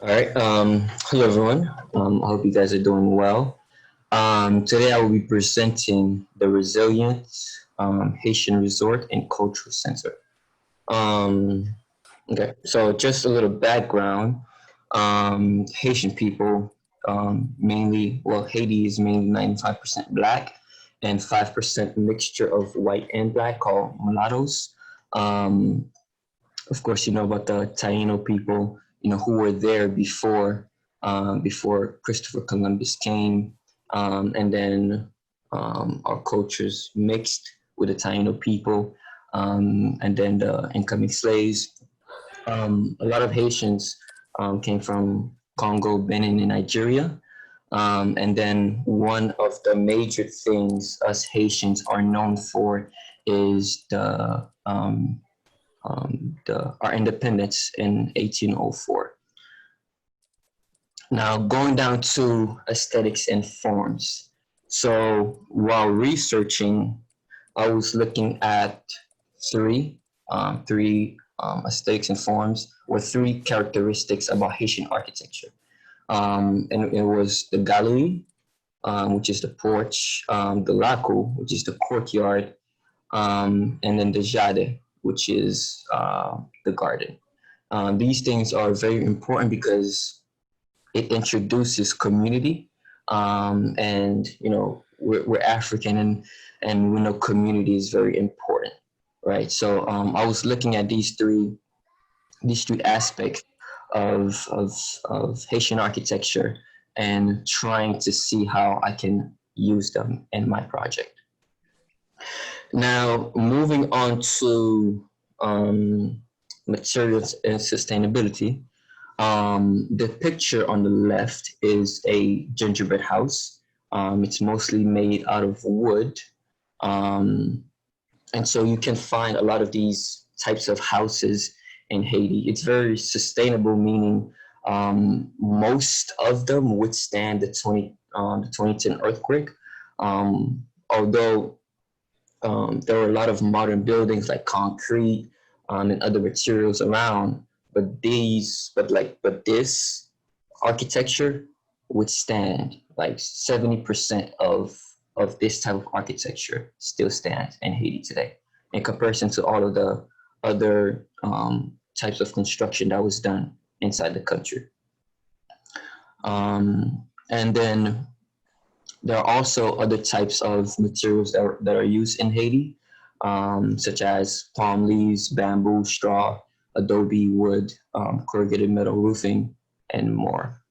All right. Hello, everyone. I hope you guys are doing well. Today, I will be presenting the Resilient Haitian Resort and Cultural Center. Um, okay, so just a little background. Haitian people, mainly, well, Haiti is mainly 95% black and 5% mixture of white and black called mulattoes. Um, of course, you know about the Taino people, who were there before Christopher Columbus came, and then our cultures mixed with the Taino people, and then the incoming slaves. A lot of Haitians came from Congo, Benin, and Nigeria. And then one of the major things us Haitians are known for is our independence in 1804. Now, going down to aesthetics and forms. So, while researching, I was looking at three aesthetics and forms, or three characteristics about Haitian architecture. And it was the gallery, which is the porch, the laku, which is the courtyard, and then the jade, which is the garden. These things are very important because it introduces community, and we're African, and we know community is very important, right? So I was looking at these three aspects of Haitian architecture and trying to see how I can use them in my project. Now, moving on to materials and sustainability. The picture on the left is a gingerbread house. It's mostly made out of wood. Um, and so you can find a lot of these types of houses in Haiti. It's very sustainable, meaning most of them withstand the 2010 earthquake. Although there were a lot of modern buildings like concrete and other materials around, but this architecture would stand like 70% of this type of architecture still stands in Haiti today, in comparison to all of the other types of construction that was done inside the country. And then there are also other types of materials that are used in Haiti, such as palm leaves, bamboo, straw, adobe, wood, corrugated metal roofing, and more.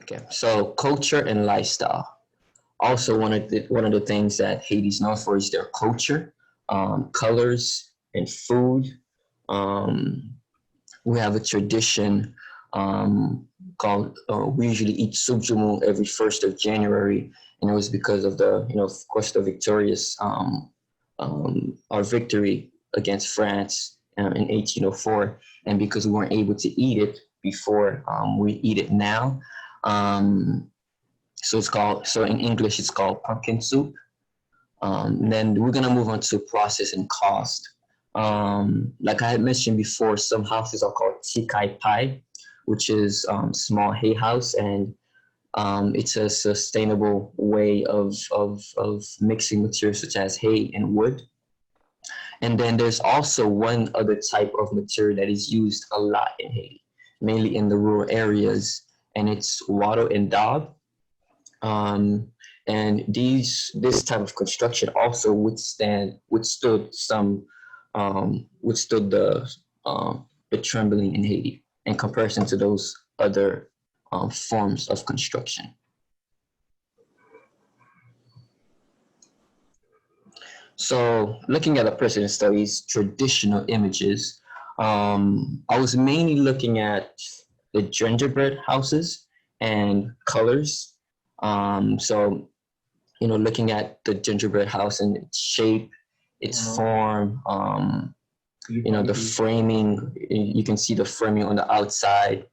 Okay, so culture and lifestyle. Also, one of the things that Haiti is known for is their culture, colors, and food. Um, we have a tradition called we usually eat subjumu every 1st of January, and it was because of of course, the victorious our victory against France in 1804, and because we weren't able to eat it before, we eat it now. Um, so in English it's called pumpkin soup. And then we're gonna move on to process and cost. Like I had mentioned before, some houses are called tikai pai, which is small hay house, and it's a sustainable way of mixing materials such as hay and wood. And then there's also one other type of material that is used a lot in Haiti, mainly in the rural areas, and it's wattle and daub. Um, and this type of construction also withstood the trembling in Haiti in comparison to those other forms of construction. So, looking at the president studies traditional images, I was mainly looking at the gingerbread houses and colors. So, looking at the gingerbread house and its shape, its form, the framing. You can see the framing on the outside,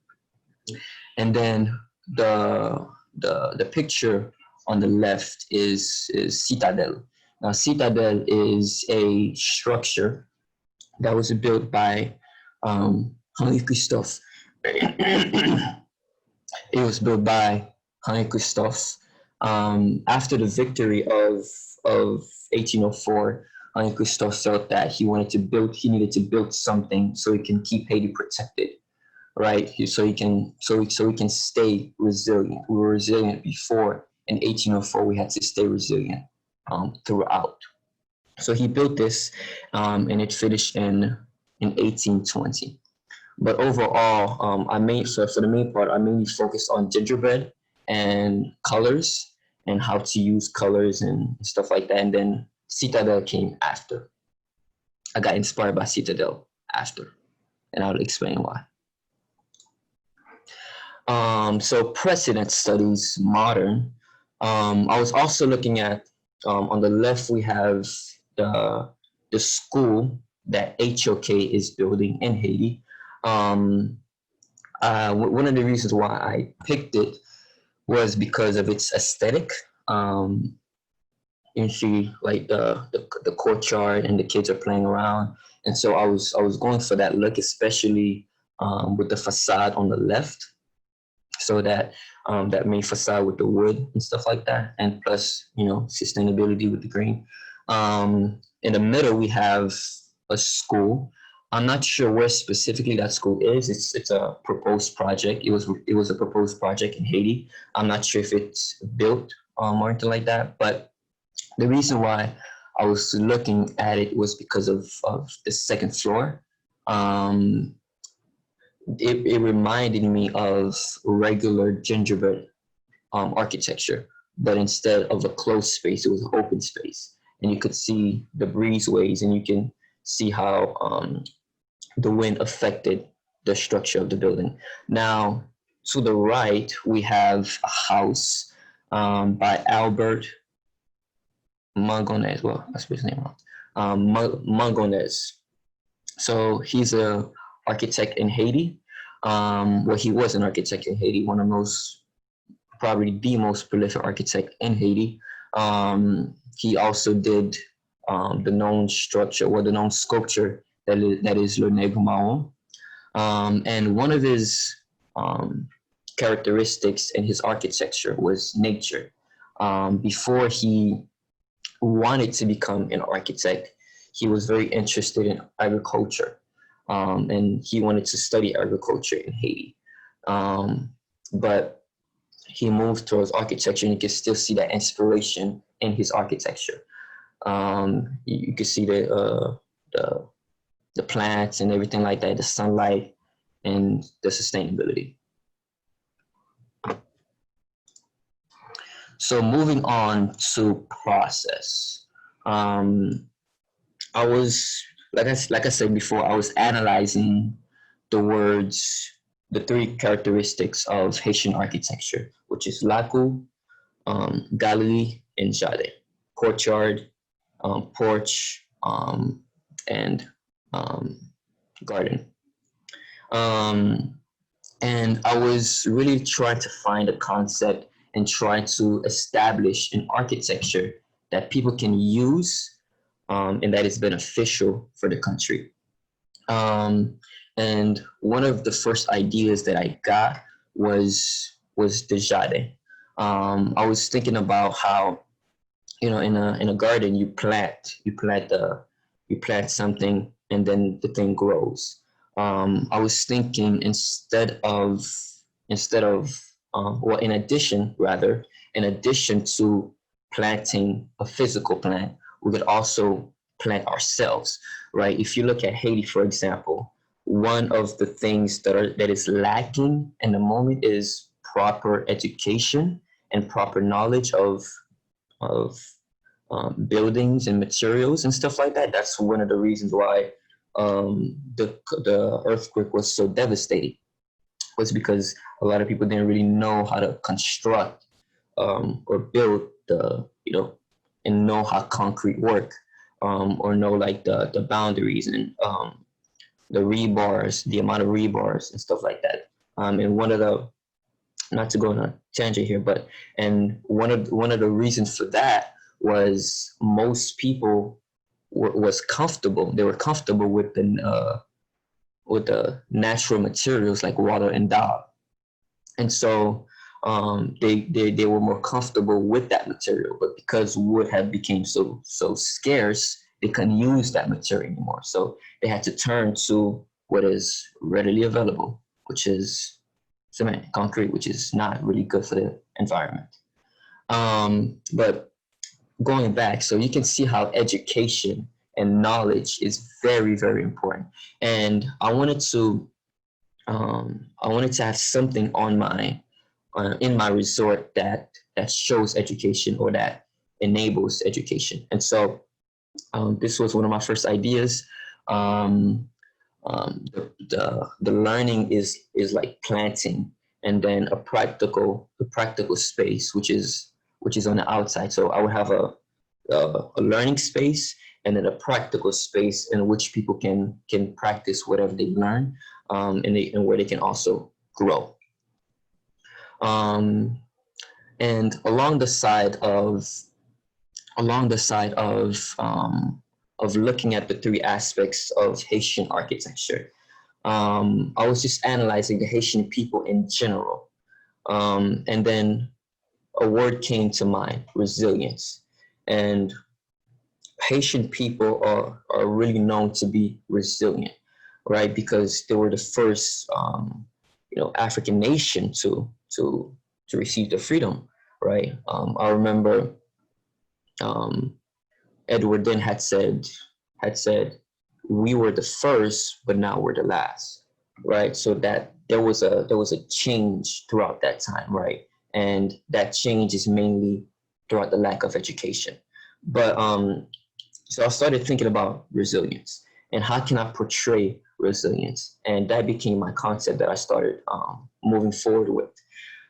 and then the picture on the left is citadel. Now, citadel is a structure that was built by Henri Christophe. It was built by Henri Christophe after the victory of 1804. Henri Christophe felt that he needed to build something so he can keep Haiti protected, right? So he can stay resilient. We were resilient before. In 1804, we had to stay resilient throughout. So he built this, and it finished in 1820. But overall, for the main part, I mainly focused on gingerbread and colors and how to use colors and stuff like that. And then Citadel came after. I got inspired by Citadel after, and I'll explain why. So precedent studies, modern. I was also looking at on the left we have the school that HOK is building in Haiti. One of the reasons why I picked it was because of its aesthetic. You see, like the courtyard and the kids are playing around, and so I was going for that look, especially with the facade on the left. So that main facade with the wood and stuff like that, and plus sustainability with the green. In the middle we have a school. I'm not sure where specifically that school is. It's a proposed project. It was a proposed project in Haiti. I'm not sure if it's built or anything like that. But the reason why I was looking at it was because of the second floor. It reminded me of regular gingerbread architecture, but instead of a closed space, it was an open space, and you could see the breezeways, and you can see how the wind affected the structure of the building. Now, to the right, we have a house by Albert Mangonez. Well, that's his name wrong. Mangonez. So he's a architect in Haiti. Well, he was an architect in Haiti, one of probably the most prolific architect in Haiti. He also did the known structure or the known sculpture that is Le Nègre Mahon. And one of his characteristics in his architecture was nature. Before he wanted to become an architect, he was very interested in agriculture. And he wanted to study agriculture in Haiti. But he moved towards architecture, and you can still see that inspiration in his architecture. You can see the plants and everything like that, the sunlight and the sustainability. So moving on to process. I was, like I said before, I was analyzing the three characteristics of Haitian architecture, which is laku, galerie, and jardin, courtyard, porch, and garden. And I was really trying to find a concept and try to establish an architecture that people can use and that is beneficial for the country. And one of the first ideas that I got was the jardin. I was thinking about how, in a garden you plant something and then the thing grows. I was thinking in addition to planting a physical plant, we could also plant ourselves, right? If you look at Haiti, for example, one of the things that is lacking in the moment is proper education and proper knowledge of buildings and materials and stuff like that. That's one of the reasons why the earthquake was so devastating, was because a lot of people didn't really know how to construct or build and know how concrete work, or know like the boundaries and the rebars, the amount of rebars and stuff like that. And one of the, not to go on a tangent here, but and one of the reasons for that was most people was comfortable. They were comfortable with the natural materials like water and dye, and so they were more comfortable with that material. But because wood had became so scarce, they couldn't use that material anymore. So they had to turn to what is readily available, which is cement, concrete, which is not really good for the environment. But going back, so you can see how education and knowledge is very, very important. And I wanted to have something on my in my resort that shows education or that enables education. And so this was one of my first ideas. The learning is like planting, and then the practical space, which is on the outside. So I would have a learning space and then a practical space in which people can practice whatever they learn, and where they can also grow. And along the side of looking at the three aspects of Haitian architecture, I was just analyzing the Haitian people in general, and then a word came to mind: resilience. And Haitian people are really known to be resilient, right? Because they were the first, African nation to receive the freedom, right? I remember Edward then had said, we were the first, but now we're the last, right? So that there was a change throughout that time, right? And that change is mainly throughout the lack of education. But so I started thinking about resilience and how can I portray resilience, and that became my concept that I started moving forward with.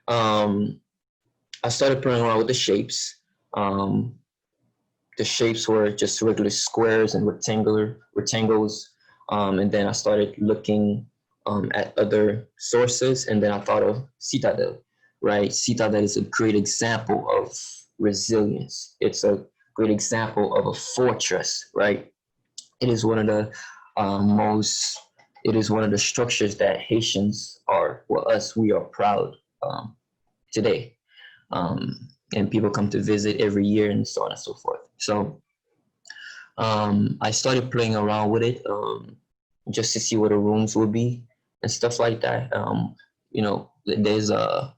I started playing around with the shapes. The shapes were just regular squares and rectangles. And then I started looking at other sources, and then I thought of Citadel, right? Citadel is a great example of resilience. It's a great example of a fortress, right? It is one of the it is one of the structures that Haitians are, well, we are proud today. And people come to visit every year and so on and so forth. So I started playing around with it just to see what the rooms would be and stuff like that. There's a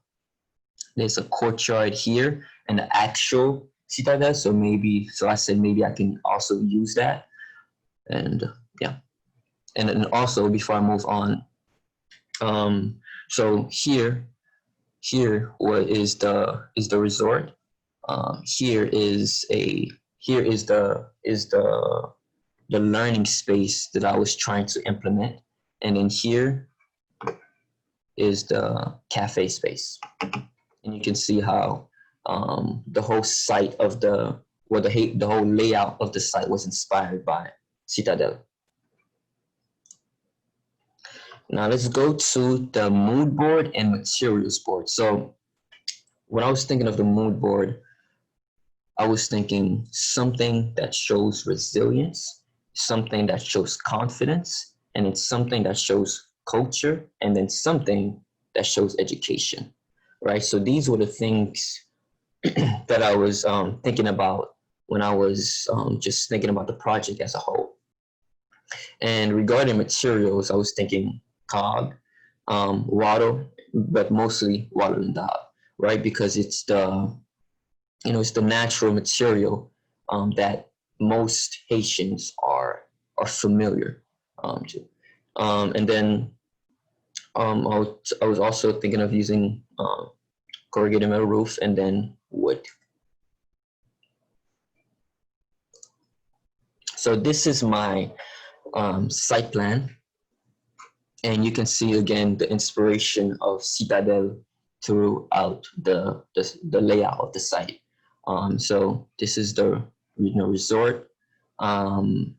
courtyard here and the actual Citadel. So I said maybe I can also use that. And yeah. And then also before I move on, so here what is the resort. Here is the learning space that I was trying to implement, and then here is the cafe space. And you can see how the whole site of the whole layout of the site was inspired by Citadel. Now let's go to the mood board and materials board. So when I was thinking of the mood board, I was thinking something that shows resilience, something that shows confidence, and it's something that shows culture, and then something that shows education, right? So these were the things that I was thinking about when I was just thinking about the project as a whole. And regarding materials, I was thinking cog, water, but mostly water and dye, right? Because it's the natural material that most Haitians are familiar to. And then I was also thinking of using corrugated metal roof and then wood. So this is my site plan. And you can see again the inspiration of Citadel throughout the layout of the site. So this is the resort, and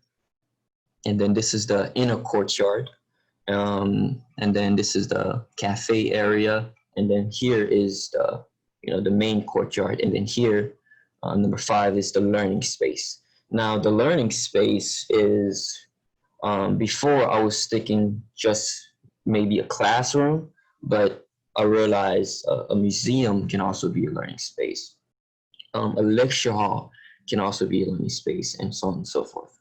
then this is the inner courtyard, and then this is the cafe area, and then here is the main courtyard, and then here number 5 is the learning space. Now, the learning space is, before I was thinking just maybe a classroom, but I realized a museum can also be a learning space. A lecture hall can also be a learning space, and so on and so forth.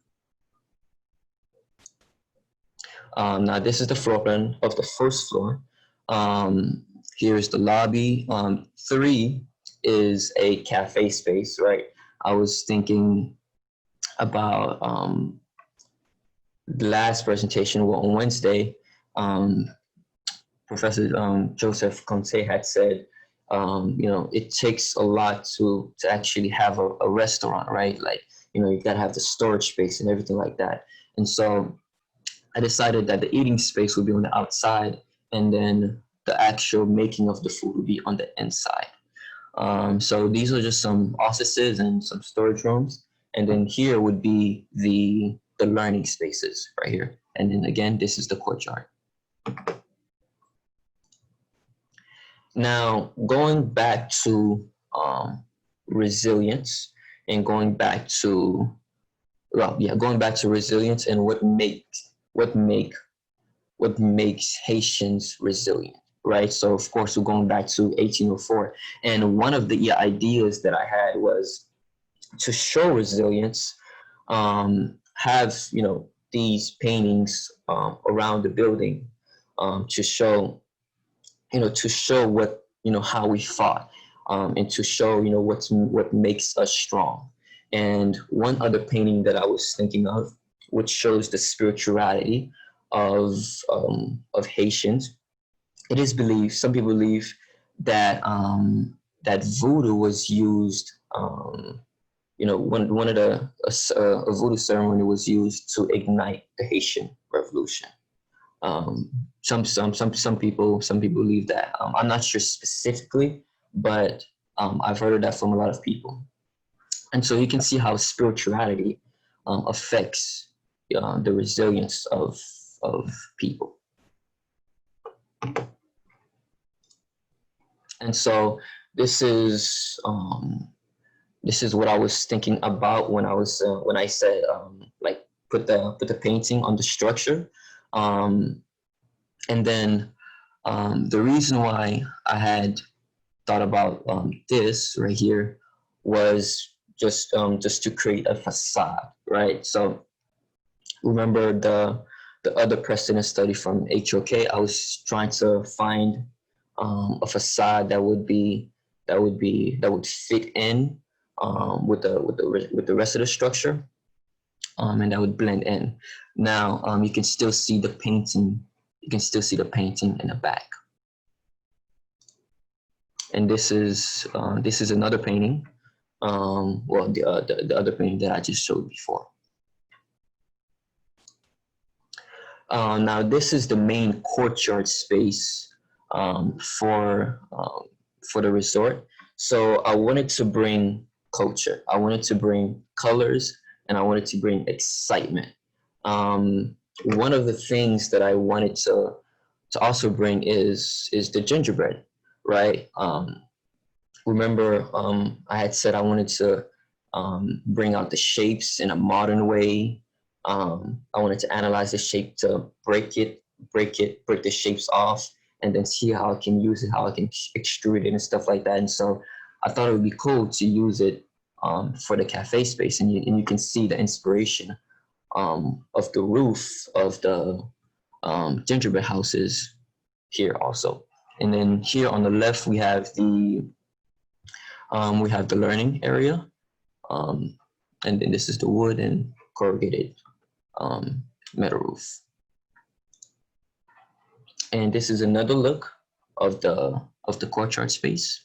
Now, this is the floor plan of the first floor. Here is the lobby. 3 is a cafe space, right? I was thinking about the last presentation on Wednesday. Professor Joseph Conte had said, it takes a lot to actually have a restaurant, right? Like, you gotta have the storage space and everything like that. And so I decided that the eating space would be on the outside, and then the actual making of the food would be on the inside. So these are just some offices and some storage rooms. And then here would be the learning spaces right here. And then again, this is the courtyard. Now, going back to resilience and going back to resilience and what makes Haitians resilient, right? So of course we're going back to 1804, and one of the ideas that I had was to show resilience, have these paintings around the building, to show what how we fought, and to show what makes us strong. And one other painting that I was thinking of, which shows the spirituality of Haitians. It is believed, some people believe that that voodoo was used. One of the a voodoo ceremony was used to ignite the Haitian Revolution. Some people believe that. I'm not sure specifically, but I've heard of that from a lot of people. And so you can see how spirituality affects the resilience of people. And so this is what I was thinking about when I said like put the painting on the structure. And then the reason why I had thought about this right here was just to create a facade, right? So remember the other precedent study from HOK, I was trying to find a facade that would fit in with the rest of the structure, and that would blend in. Now you can still see the painting. You can still see the painting in the back. And this is another painting. The other painting that I just showed before. Now this is the main courtyard space for the resort. So I wanted to bring culture. I wanted to bring colors, and I wanted to bring excitement. One of the things that I wanted to also bring is the gingerbread, right? Remember, I had said I wanted to bring out the shapes in a modern way. I wanted to analyze the shape, to break the shapes off, and then see how I can use it, how I can extrude it and stuff like that. And so I thought it would be cool to use it for the cafe space, and you can see the inspiration of the roof of the gingerbread houses here also. And then here on the left we have the learning area, and then this is the wood and corrugated metal roof. And this is another look of the courtyard space.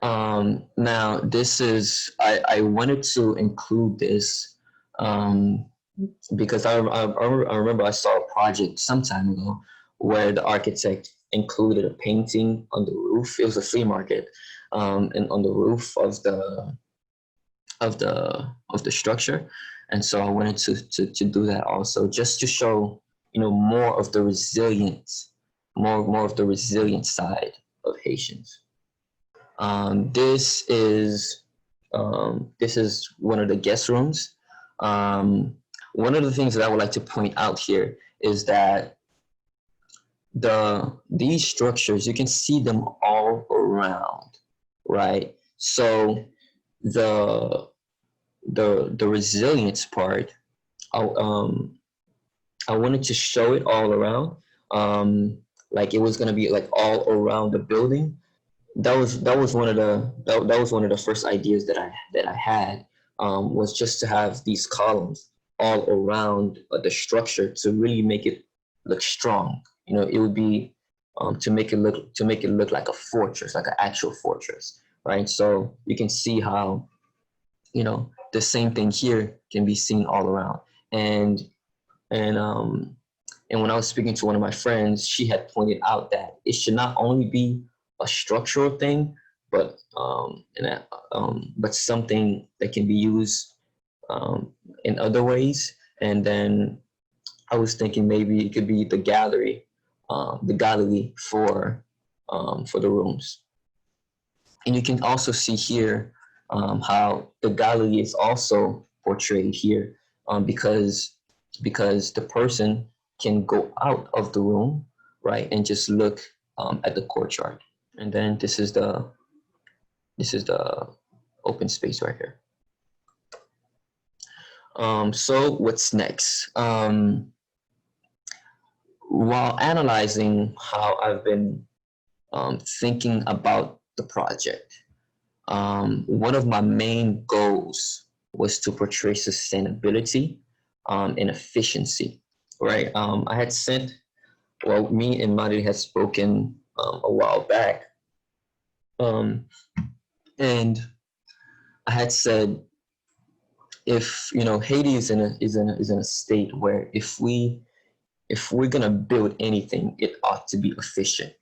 Now this is, I wanted to include this because I remember I saw a project some time ago where the architect included a painting on the roof. It was a flea market, and on the roof of the structure. And so I wanted to do that also, just to show more of the resilience, more of the resilient side of Haitians. This is one of the guest rooms. One of the things that I would like to point out here is that these structures, you can see them all around, right? So the the resilience part, I, um, I wanted to show it all around. Like it was gonna be like all around the building. That was one of that was one of the first ideas that I had, was just to have these columns all around the structure to really make it look strong. You know, it would be, to make it look like a fortress, like an actual fortress, right? So you can see how, the same thing here can be seen all around. And and um and when I was speaking to one of my friends, she had pointed out that it should not only be a structural thing, but but something that can be used in other ways. And then I was thinking maybe it could be the gallery for the rooms. And you can also see here, how the gallery is also portrayed here, because the person can go out of the room, right, and just look at the courtyard. And then this is the open space right here. So what's next? While analyzing how I've been thinking about the project, one of my main goals was to portray sustainability and efficiency, right? I had sent, well, me and Mari had spoken a while back, um, and I had said, if Haiti is in a state where if we're gonna build anything, it ought to be efficient,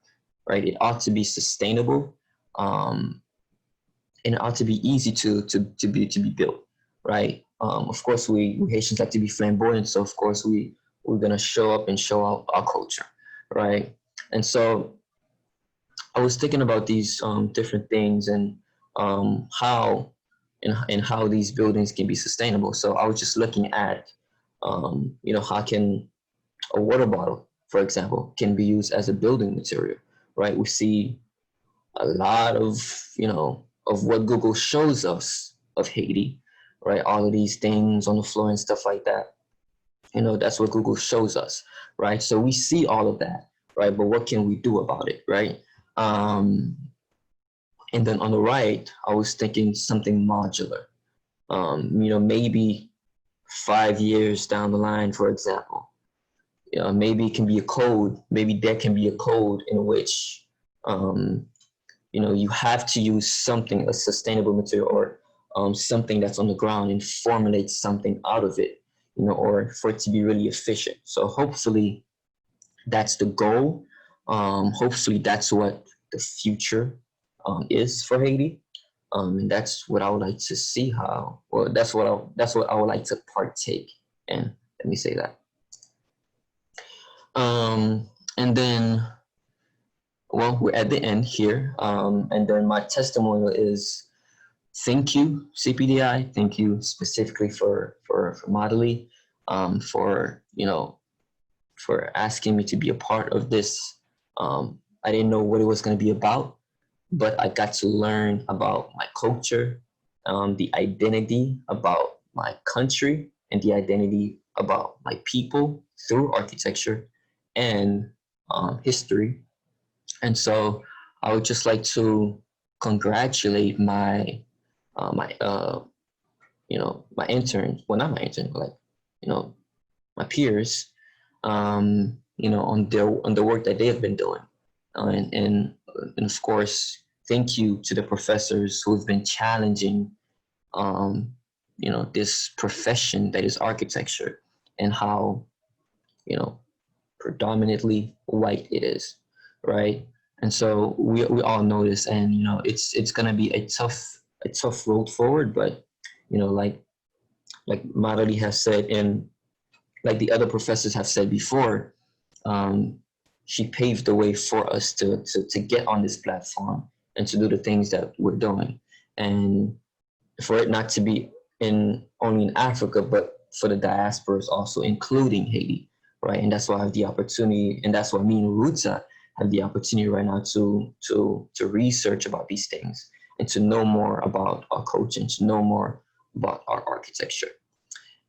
right? It ought to be sustainable, um, and it ought to be easy to be built, right? Of course, we Haitians like to be flamboyant, so of course we're gonna show up and show out our culture, right? And so I was thinking about these different things, and how and how these buildings can be sustainable. So I was just looking at, how can a water bottle, for example, can be used as a building material, right? We see a lot of what Google shows us of Haiti, right? All of these things on the floor and stuff like that. That's what Google shows us, right? So we see all of that, right? But what can we do about it, right? Um, and then on the right, I was thinking something modular. Maybe 5 years down the line, for example, maybe it can be a code. Maybe there can be a code in which, you have to use something, a sustainable material, or something that's on the ground, and formulate something out of it, or for it to be really efficient. So hopefully that's the goal. Hopefully that's what the future is for Haiti. And that's what I would like to see how, or that's what I would like to partake in. Let me say that. And then, well, we're at the end here. And then my testimonial is, thank you, CPDI. Thank you specifically for Modely, for asking me to be a part of this. I didn't know what it was going to be about, but I got to learn about my culture, the identity about my country, and the identity about my people through architecture and history. And so I would just like to congratulate my interns. Well, not my intern, but like, my peers, on the work that they have been doing. And of course, thank you to the professors who have been challenging, this profession that is architecture, and how, you know, predominantly white it is, right? And so we all know this, and it's gonna be a tough road forward, but like Marali has said, and like the other professors have said before, she paved the way for us to get on this platform and to do the things that we're doing, and for it not to be in only in Africa, but for the diasporas also, including Haiti, right? And that's why I have the opportunity, and that's why me and Ruta have the opportunity right now to research about these things and to know more about our culture and to know more about our architecture.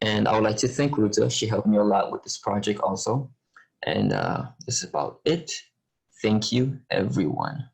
And I would like to thank Ruta. She helped me a lot with this project also. And this is about it. Thank you, everyone.